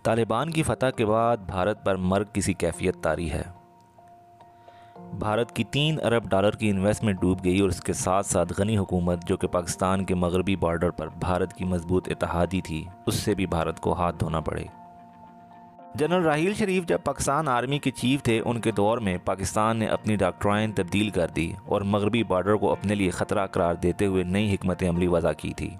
तालिबान की फतह के बाद भारत पर मर्ग किसी कैफियत तारी है। भारत की 3 अरब डॉलर की इन्वेस्टमेंट डूब गई और इसके साथ साथ गनी हुकूमत जो कि पाकिस्तान के मगरबी बॉर्डर पर भारत की मजबूत इत्तेहादी थी, उससे भी भारत को हाथ धोना पड़े। जनरल राहील शरीफ जब पाकिस्तान आर्मी के चीफ थे, उनके दौर में पाकिस्तान ने अपनी डॉक्ट्राइन तब्दील कर दी और मगरबी बॉर्डर को अपने लिए ख़तरा करार देते हुए नई हिकमत अमली वज़ा की थी।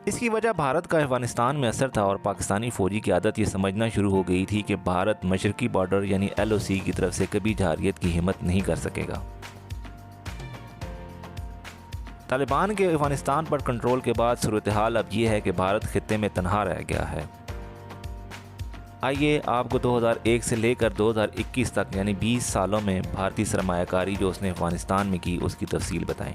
इसकी वजह भारत का अफ़गानिस्तान में असर था और पाकिस्तानी फ़ौजी की आदत ये समझना शुरू हो गई थी कि भारत मशरकी बॉर्डर यानी LOC की तरफ से कभी जारियत की हिम्मत नहीं कर सकेगा। तालिबान के अफ़गानिस्तान पर कंट्रोल के बाद सूरत हाल अब ये है कि भारत खित्ते में तनहा रह गया है। आइए आपको 2001 से लेकर 2021 तक यानी 20 सालों में भारतीय सरमायाकारी जो उसने अफ़गानिस्तान में की उसकी तफसील बताएं।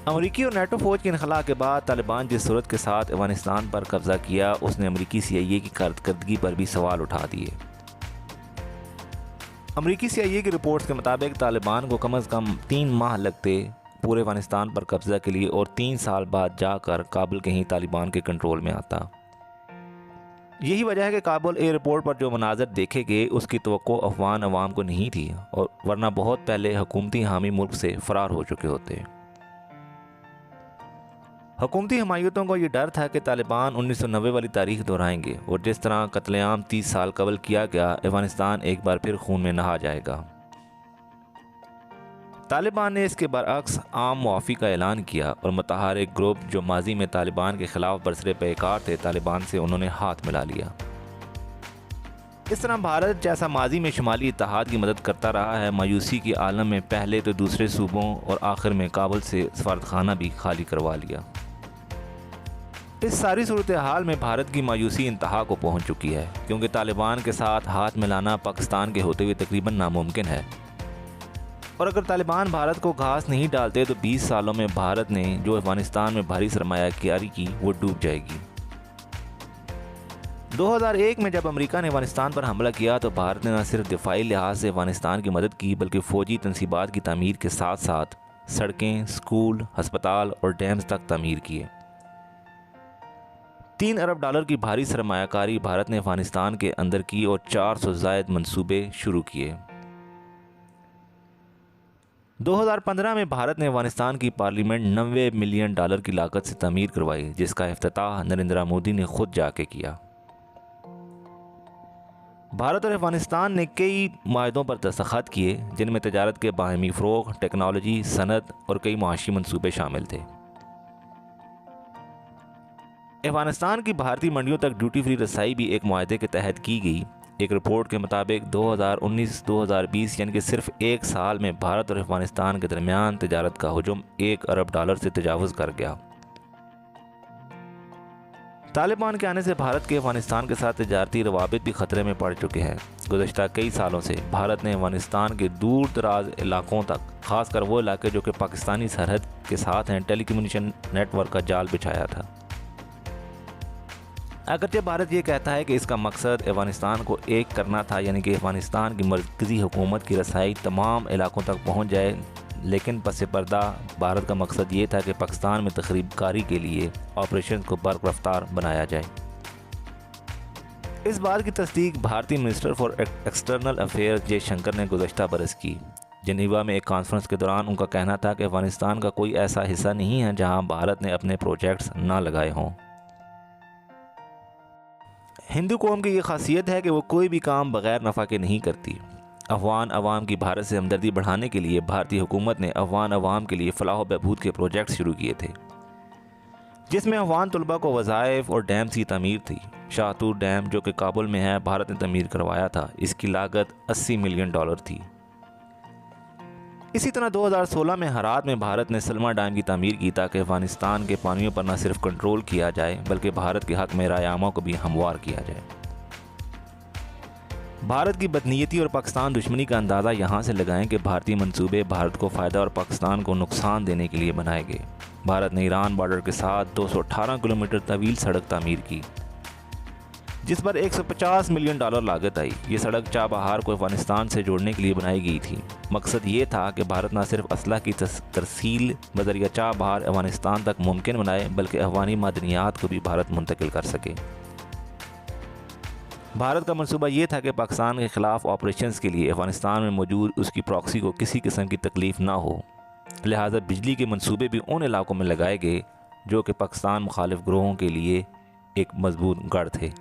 अमरीकी और नेटो फ़ौज के इनखला के बाद तालिबान जिस सूरत के साथ अफ़गानिस्तान पर कब्ज़ा किया, उसने अमरीकी CIA की कारकर्दगी पर भी सवाल उठा दिए। अमरीकी CIA की रिपोर्ट्स के मुताबिक तालिबान को कम अज़ कम 3 माह लगते पूरे अफ़गानिस्तान पर कब्ज़ा के लिए और 3 साल बाद जाकर काबुल कहीं तालिबान के कंट्रोल में आता। यही वजह है कि काबुल एयरपोर्ट पर जो मनाज़र देखे गए उसकी तवक्को अफ़गान अवाम को नहीं थी, और वरना बहुत पहले हुकूमती हामी मुल्क से फ़रार हो चुके होते। हुकूमती हमायतों को ये डर था कि तालिबान 1990 वाली तारीख दोहराएंगे और जिस तरह कत्लेआम 30 साल कबल किया गया, अफ़गानिस्तान एक बार फिर खून में नहा जाएगा। तालिबान ने इसके बरअक्स आम मुआफ़ी का ऐलान किया और मुतहरिक ग्रुप जो माजी में तालिबान के ख़िलाफ़ बरसरे पैकार थे, तालिबान से उन्होंने हाथ मिला लिया। इस तरह भारत जैसा माजी में शुमाली इत्तेहाद की मदद करता रहा है, मायूसी की आलम में पहले तो दूसरे सूबों और आखिर में काबुल से सफारतखाना भी खाली करवा लिया। इस सारी सूरत हाल में भारत की मायूसी इंतहा को पहुंच चुकी है, क्योंकि तालिबान के साथ हाथ मिलाना पाकिस्तान के होते हुए तकरीबन नामुमकिन है। और अगर तालिबान भारत को घास नहीं डालते तो 20 सालों में भारत ने जो अफ़गानिस्तान में भारी सरमायाकारी की वो डूब जाएगी। 2001 में जब अमेरिका ने अफ़गानिस्तान पर हमला किया तो भारत ने न सिर्फ दिफाई लिहाज से अफ़गानिस्तान की मदद की, बल्कि फ़ौजी तनसीबात की तामीर के साथ साथ सड़कें, स्कूल, हस्पताल और डैम्स तक तामीर किए। 3 अरब डॉलर की भारी सरमायाकारी भारत ने अफ़गानिस्तान के अंदर की और 400 ज़ायद मंसूबे शुरू किए। 2015 में भारत ने अफ़गानिस्तान की पार्लियामेंट 90 मिलियन डॉलर की लागत से तामीर करवाई, जिसका इफ्तिताह नरेंद्र मोदी ने खुद जाके किया। भारत और अफ़गानिस्तान ने कई माहदों पर दस्तखत किए, जिनमें तजारत के बाहमी फ़रोग़, टेक्नोलॉजी, सनत और कई मुआशी मंसूबे शामिल थे। अफ़गानिस्तान की भारतीय मंडियों तक ड्यूटी फ्री रसाई भी एक मुआहदे के तहत की गई। एक रिपोर्ट के मुताबिक 2019-2020 यानी कि सिर्फ 1 साल में भारत और अफ़गानिस्तान के दरमियान तजारत का हुजूम 1 अरब डॉलर से तजावुज़ कर गया। तालिबान के आने से भारत के अफ़गानिस्तान के साथ तजारती रवाबित भी ख़तरे में पड़ चुके हैं। गुज़श्ता कई सालों से भारत ने अफ़गानिस्तान के दूर दराज इलाकों तक, ख़ासकर वो इलाके जो कि पाकिस्तानी सरहद के साथ हैं, टेलीकम्युनिकेशन नेटवर्क का जाल बिछाया था। अगरचे भारत ये कहता है कि इसका मकसद अफ़गानिस्तान को एक करना था, यानी कि अफ़गानिस्तान की मरकज़ी हुकूमत की रसाई तमाम इलाकों तक पहुँच जाए, लेकिन पस पर्दा भारत का मकसद ये था कि पाकिस्तान में तख़रीबकारी के लिए ऑपरेशन को बर्क़ रफ्तार बनाया जाए। इस बात की तस्दीक भारतीय minister for external affairs Jaishankar ने गुज़श्ता बरस की। जिनेवा में एक कॉन्फ्रेंस के दौरान उनका कहना था कि अफ़गानिस्तान का कोई ऐसा हिस्सा नहीं है जहाँ भारत ने अपने प्रोजेक्ट्स ना लगाए हों। हिंदू कौम की ये खासियत है कि वो कोई भी काम बग़ैर नफ़ा के नहीं करती। अफ़गान अवाम की भारत से हमदर्दी बढ़ाने के लिए भारतीय हुकूमत ने अफ़गान अवाम के लिए फ़लाह बहबूद के प्रोजेक्ट शुरू किए थे, जिसमें अफ़गान तलबा को वज़ाइफ और डैम्स की तमीर थी। शाहतूत डैम जो कि काबुल में है, भारत ने तमीर करवाया था। इसकी लागत 80 मिलियन डॉलर थी। इसी तरह 2016 में हरात में भारत ने सलमा डैम की तामीर की ताकि अफ़गानिस्तान के पानियों पर न सिर्फ कंट्रोल किया जाए बल्कि भारत के हक़ में रायामा को भी हमवार किया जाए। भारत की बदनीयती और पाकिस्तान दुश्मनी का अंदाज़ा यहाँ से लगाएं कि भारतीय मंसूबे भारत को फ़ायदा और पाकिस्तान को नुकसान देने के लिए बनाए गए। भारत ने ईरान बॉर्डर के साथ 218 किलोमीटर तवील सड़क तामीर की, जिस पर $150 मिलियन लागत आई। ये सड़क चाबहार को अफगानिस्तान से जोड़ने के लिए बनाई गई थी। मकसद ये था कि भारत न सिर्फ असलाह की तरसील बजरिया चाबहार अफगानिस्तान तक मुमकिन बनाए, बल्कि अफगानी मादनियात को भी भारत मुंतकिल कर सके। भारत का मंसूबा ये था कि पाकिस्तान के ख़िलाफ़ ऑपरेशंस के लिए अफगानिस्तान में मौजूद उसकी प्रॉक्सी को किसी किस्म की तकलीफ़ ना हो। लिहाजा बिजली के मंसूबे भी उन इलाकों में लगाए गए जो कि पाकिस्तान मुखालिफ ग्रोहों के लिए एक मजबूत गढ़ थे।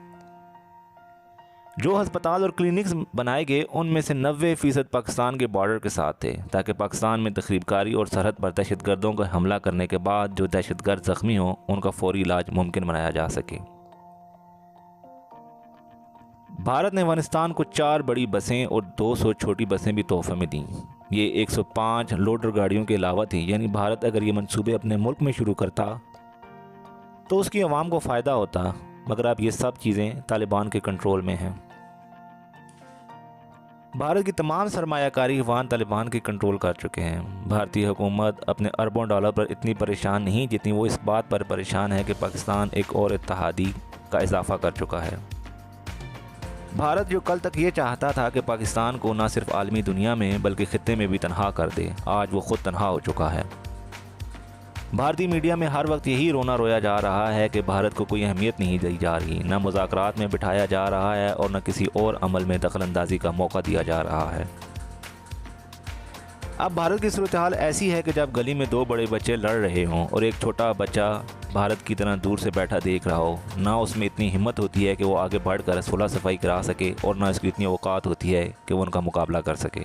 जो अस्पताल और क्लिनिक्स बनाए गए उनमें से 90% पाकिस्तान के बॉर्डर के साथ थे, ताकि पाकिस्तान में तखरीबकारी और सरहद पर दहशतगर्दों का हमला करने के बाद जो दहशतगर्द ज़ख्मी हों उनका फौरी इलाज मुमकिन बनाया जा सके। भारत ने अफगानिस्तान को 4 बड़ी बसें और 200 छोटी बसें भी तोहफे में दी। ये 105 लोडर गाड़ियों के अलावा थी। यानी भारत अगर ये मंसूबे अपने मुल्क में शुरू करता तो उसकी आवाम को फ़ायदा होता, मगर अब ये सब चीज़ें तालिबान के कंट्रोल में हैं। भारत की तमाम सरमायाकारी अफगान तालिबान के कंट्रोल कर चुके हैं। भारतीय हुकूमत अपने अरबों डॉलर पर इतनी परेशान नहीं जितनी वो इस बात पर परेशान है कि पाकिस्तान एक और इत्तेहादी का इजाफा कर चुका है। भारत जो कल तक ये चाहता था कि पाकिस्तान को न सिर्फ आलमी दुनिया में बल्कि खित्ते में भी तनहा कर दे, आज वो ख़ुद तनहा हो चुका है। भारतीय मीडिया में हर वक्त यही रोना रोया जा रहा है कि भारत को कोई अहमियत नहीं दी जा रही, न मुज़ाकरात में बिठाया जा रहा है और न किसी और अमल में दखलंदाजी का मौका दिया जा रहा है। अब भारत की सूरत हाल ऐसी है कि जब गली में 2 बड़े बच्चे लड़ रहे हों और एक छोटा बच्चा भारत की तरह दूर से बैठा देख रहा हो, ना उसमें इतनी हिम्मत होती है कि वो आगे बढ़कर सुलह सफाई करा सके और ना इसकी इतनी औकात होती है कि वो उनका मुकाबला कर सके।